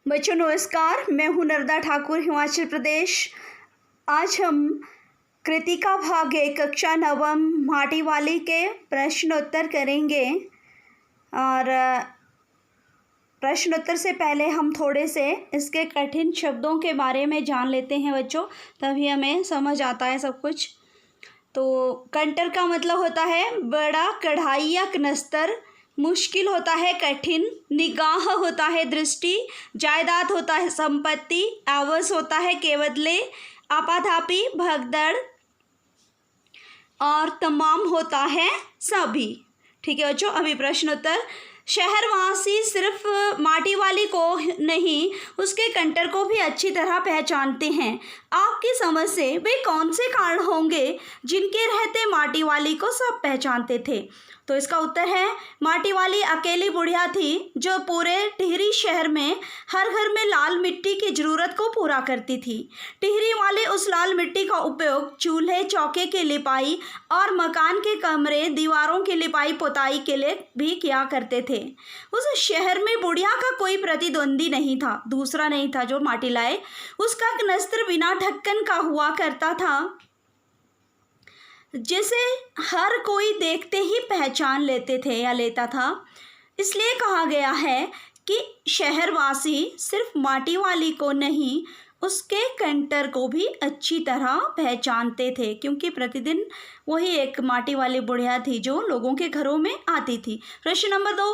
बच्चों नमस्कार, मैं हूँ नर्मदा ठाकुर, हिमाचल प्रदेश। आज हम कृतिका भाग 1 कक्षा नवम माटी वाली के प्रश्नोत्तर करेंगे। और प्रश्नोत्तर से पहले हम थोड़े से इसके कठिन शब्दों के बारे में जान लेते हैं बच्चों, तभी हमें समझ आता है सब कुछ। तो कंटर का मतलब होता है बड़ा, कढ़ाई या कनस्तर। मुश्किल होता है कठिन। निगाह होता है दृष्टि। जायदाद होता है संपत्ति। आवास होता है केवदले। आपाधापी भगदड़। और तमाम होता है सभी। ठीक है बच्चों, अभी प्रश्नोत्तर। शहरवासी सिर्फ माटी वाली को नहीं, उसके कंटर को भी अच्छी तरह पहचानते हैं। आपकी समझ से वे कौन से कारण होंगे जिनके रहते माटी वाली को सब पहचानते थे? तो इसका उत्तर है, माटी वाली अकेली बुढ़िया थी जो पूरे टिहरी शहर में हर घर में लाल मिट्टी की ज़रूरत को पूरा करती थी। टिहरी वाले उस लाल मिट्टी का उपयोग चूल्हे, चौके की लिपाई और मकान के कमरे, दीवारों की लिपाई पोताई के लिए भी किया करते थे। उस शहर में बुढ़िया का कोई प्रतिद्वंदी नहीं था, दूसरा नहीं था जो माटी लाए। उसका कनस्तर बिना ढक्कन का हुआ करता था, जिसे हर कोई देखते ही पहचान लेते थे या लेता था। इसलिए कहा गया है कि शहरवासी सिर्फ माटी वाली को नहीं, उसके कंटर को भी अच्छी तरह पहचानते थे, क्योंकि प्रतिदिन वही एक माटी वाली बुढ़िया थी जो लोगों के घरों में आती थी। प्रश्न नंबर 2,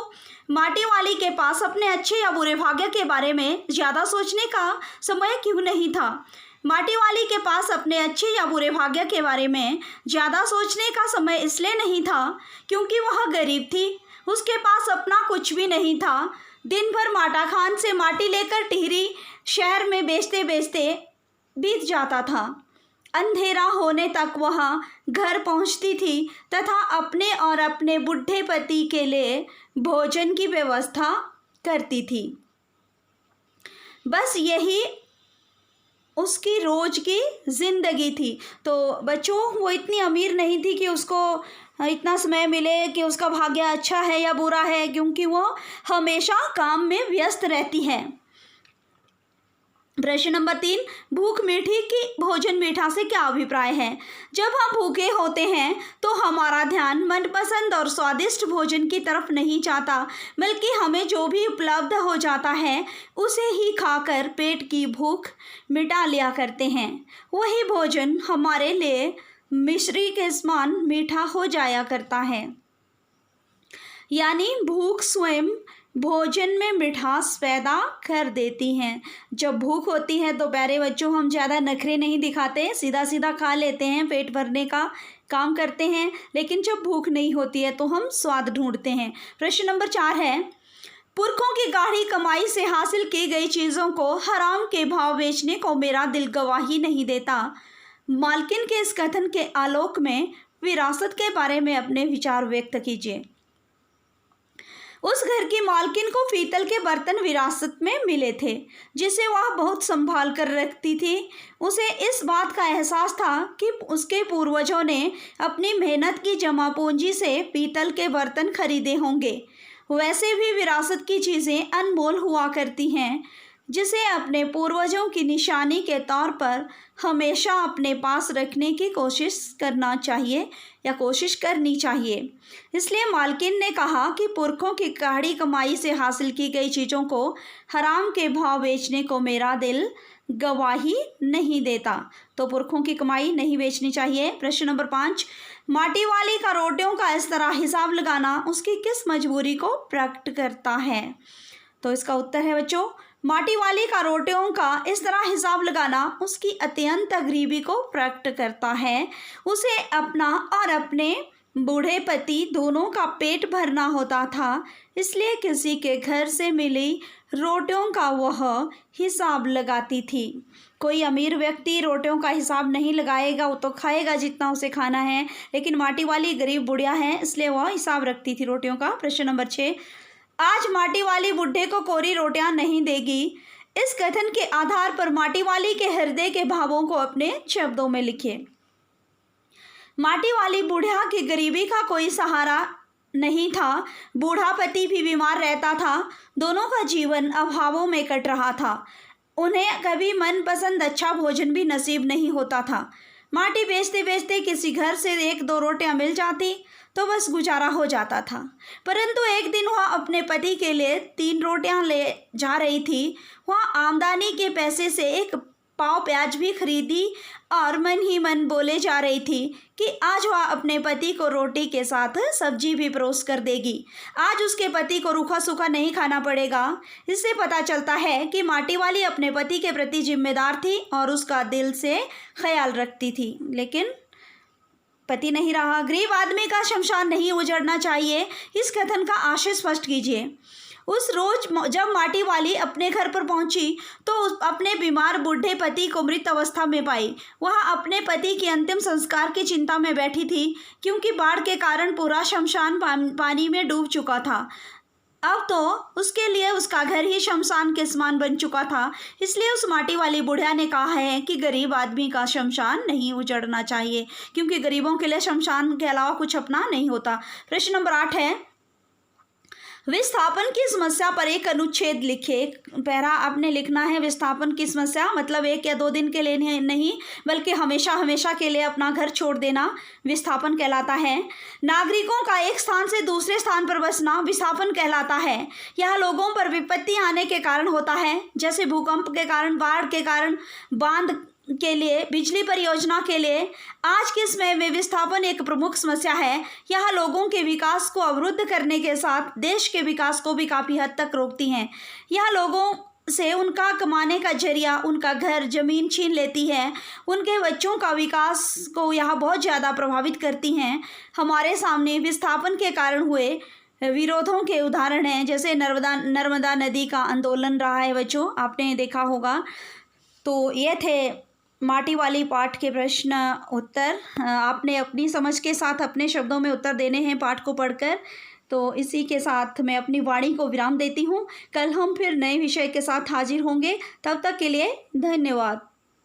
माटी वाली के पास अपने अच्छे या बुरे भाग्य के बारे में ज़्यादा सोचने का समय क्यों नहीं था? माटी वाली के पास अपने अच्छे या बुरे भाग्य के बारे में ज़्यादा सोचने का समय इसलिए नहीं था क्योंकि वह गरीब थी। उसके पास अपना कुछ भी नहीं था। दिन भर माटा खान से माटी लेकर टिहरी शहर में बेचते बेचते बीत जाता था। अंधेरा होने तक वह घर पहुंचती थी तथा अपने और अपने बूढ़े पति के लिए भोजन की व्यवस्था करती थी। बस यही उसकी रोज की जिंदगी थी। तो बच्चों, वो इतनी अमीर नहीं थी कि उसको इतना समय मिले कि उसका भाग्य अच्छा है या बुरा है, क्योंकि वो हमेशा काम में व्यस्त रहती है। प्रश्न नंबर 3, भूख मीठी की भोजन मीठा से क्या अभिप्राय है? जब हम भूखे होते हैं तो हमारा ध्यान मनपसंद और स्वादिष्ट भोजन की तरफ नहीं जाता, बल्कि हमें जो भी उपलब्ध हो जाता है उसे ही खाकर पेट की भूख मिटा लिया करते हैं। वही भोजन हमारे लिए मिश्री के समान मीठा हो जाया करता है। यानी भूख स्वयं भोजन में मिठास पैदा कर देती हैं। जब भूख होती है तो प्यारे बच्चों, हम ज़्यादा नखरे नहीं दिखाते, सीधा सीधा खा लेते हैं, पेट भरने का काम करते हैं। लेकिन जब भूख नहीं होती है तो हम स्वाद ढूंढते हैं। प्रश्न नंबर 4 है, पुरखों की गाढ़ी कमाई से हासिल की गई चीज़ों को हराम के भाव बेचने को मेरा दिल गवाही नहीं देता। मालकिन के इस कथन के आलोक में विरासत के बारे में अपने विचार व्यक्त कीजिए। उस घर की मालकिन को पीतल के बर्तन विरासत में मिले थे, जिसे वह बहुत संभाल कर रखती थी। उसे इस बात का एहसास था कि उसके पूर्वजों ने अपनी मेहनत की जमा पूंजी से पीतल के बर्तन खरीदे होंगे। वैसे भी विरासत की चीज़ें अनमोल हुआ करती हैं, जिसे अपने पूर्वजों की निशानी के तौर पर हमेशा अपने पास रखने की कोशिश करनी चाहिए। इसलिए मालकिन ने कहा कि पुरखों की गाढ़ी कमाई से हासिल की गई चीज़ों को हराम के भाव बेचने को मेरा दिल गवाही नहीं देता। तो पुरखों की कमाई नहीं बेचनी चाहिए। प्रश्न नंबर 5, माटी वाली का रोटियों का इस तरह हिसाब लगाना उसकी किस मजबूरी को प्रकट करता है? तो इसका उत्तर है बच्चों, माटी वाली का रोटियों का इस तरह हिसाब लगाना उसकी अत्यंत गरीबी को प्रकट करता है। उसे अपना और अपने बूढ़े पति दोनों का पेट भरना होता था, इसलिए किसी के घर से मिली रोटियों का वह हिसाब लगाती थी। कोई अमीर व्यक्ति रोटियों का हिसाब नहीं लगाएगा, वो तो खाएगा जितना उसे खाना है, लेकिन माटी वाली गरीब बुढ़िया है, इसलिए वह हिसाब रखती थी रोटियों का। प्रश्न नंबर 6, आज माटी वाली बुढ़े को कोरी रोटियां नहीं देगी। इस कथन के आधार पर माटी वाली के हृदय के भावों को अपने शब्दों में लिखिए। माटी वाली बुढ़िया की गरीबी का कोई सहारा नहीं था, बूढ़ा पति भी बीमार रहता था। दोनों का जीवन अभावों में कट रहा था। उन्हें कभी मनपसंद अच्छा भोजन भी नसीब नहीं होता था। माटी बेचते बेचते किसी घर से 1-2 रोटियां मिल जाती तो बस गुजारा हो जाता था। परंतु एक दिन वह अपने पति के लिए 3 रोटियां ले जा रही थी। वह आमदनी के पैसे से 1 पाव प्याज भी खरीदी और मन ही मन बोले जा रही थी कि आज वह अपने पति को रोटी के साथ सब्जी भी परोस कर देगी। आज उसके पति को रूखा सूखा नहीं खाना पड़ेगा। इससे पता चलता है कि माटी वाली अपने पति के प्रति जिम्मेदार थी और उसका दिल से ख्याल रखती थी, लेकिन पति नहीं रहा। गरीब आदमी का शमशान नहीं उजड़ना चाहिए, इस कथन का आशय स्पष्ट कीजिए। उस रोज जब माटी वाली अपने घर पर पहुंची तो अपने बीमार बूढ़े पति को मृत अवस्था में पाई। वह अपने पति के अंतिम संस्कार की चिंता में बैठी थी, क्योंकि बाढ़ के कारण पूरा शमशान पानी में डूब चुका था। अब तो उसके लिए उसका घर ही शमशान के समान बन चुका था। इसलिए उस माटी वाली बुढ़िया ने कहा है कि गरीब आदमी का शमशान नहीं उजड़ना चाहिए, क्योंकि गरीबों के लिए शमशान के अलावा कुछ अपना नहीं होता। प्रश्न नंबर 8 है, विस्थापन की समस्या पर एक अनुच्छेद लिखे। पहला आपने लिखना है विस्थापन की समस्या मतलब 1 या 2 दिन के लिए नहीं, बल्कि हमेशा हमेशा के लिए अपना घर छोड़ देना विस्थापन कहलाता है। नागरिकों का एक स्थान से दूसरे स्थान पर बसना विस्थापन कहलाता है। यह लोगों पर विपत्ति आने के कारण होता है, जैसे भूकंप के कारण, बाढ़ के कारण, बांध के लिए, बिजली परियोजना के लिए। आज के समय में विस्थापन एक प्रमुख समस्या है। यह लोगों के विकास को अवरुद्ध करने के साथ देश के विकास को भी काफ़ी हद तक रोकती हैं। यह लोगों से उनका कमाने का जरिया, उनका घर जमीन छीन लेती है। उनके बच्चों का विकास को यह बहुत ज़्यादा प्रभावित करती हैं। हमारे सामने विस्थापन के कारण हुए विरोधों के उदाहरण हैं, जैसे नर्मदा नदी का आंदोलन रहा है बच्चों, आपने देखा होगा। तो ये थे माटी वाली पाठ के प्रश्न उत्तर। आपने अपनी समझ के साथ अपने शब्दों में उत्तर देने हैं पाठ को पढ़कर। तो इसी के साथ मैं अपनी वाणी को विराम देती हूँ। कल हम फिर नए विषय के साथ हाजिर होंगे। तब तक के लिए धन्यवाद।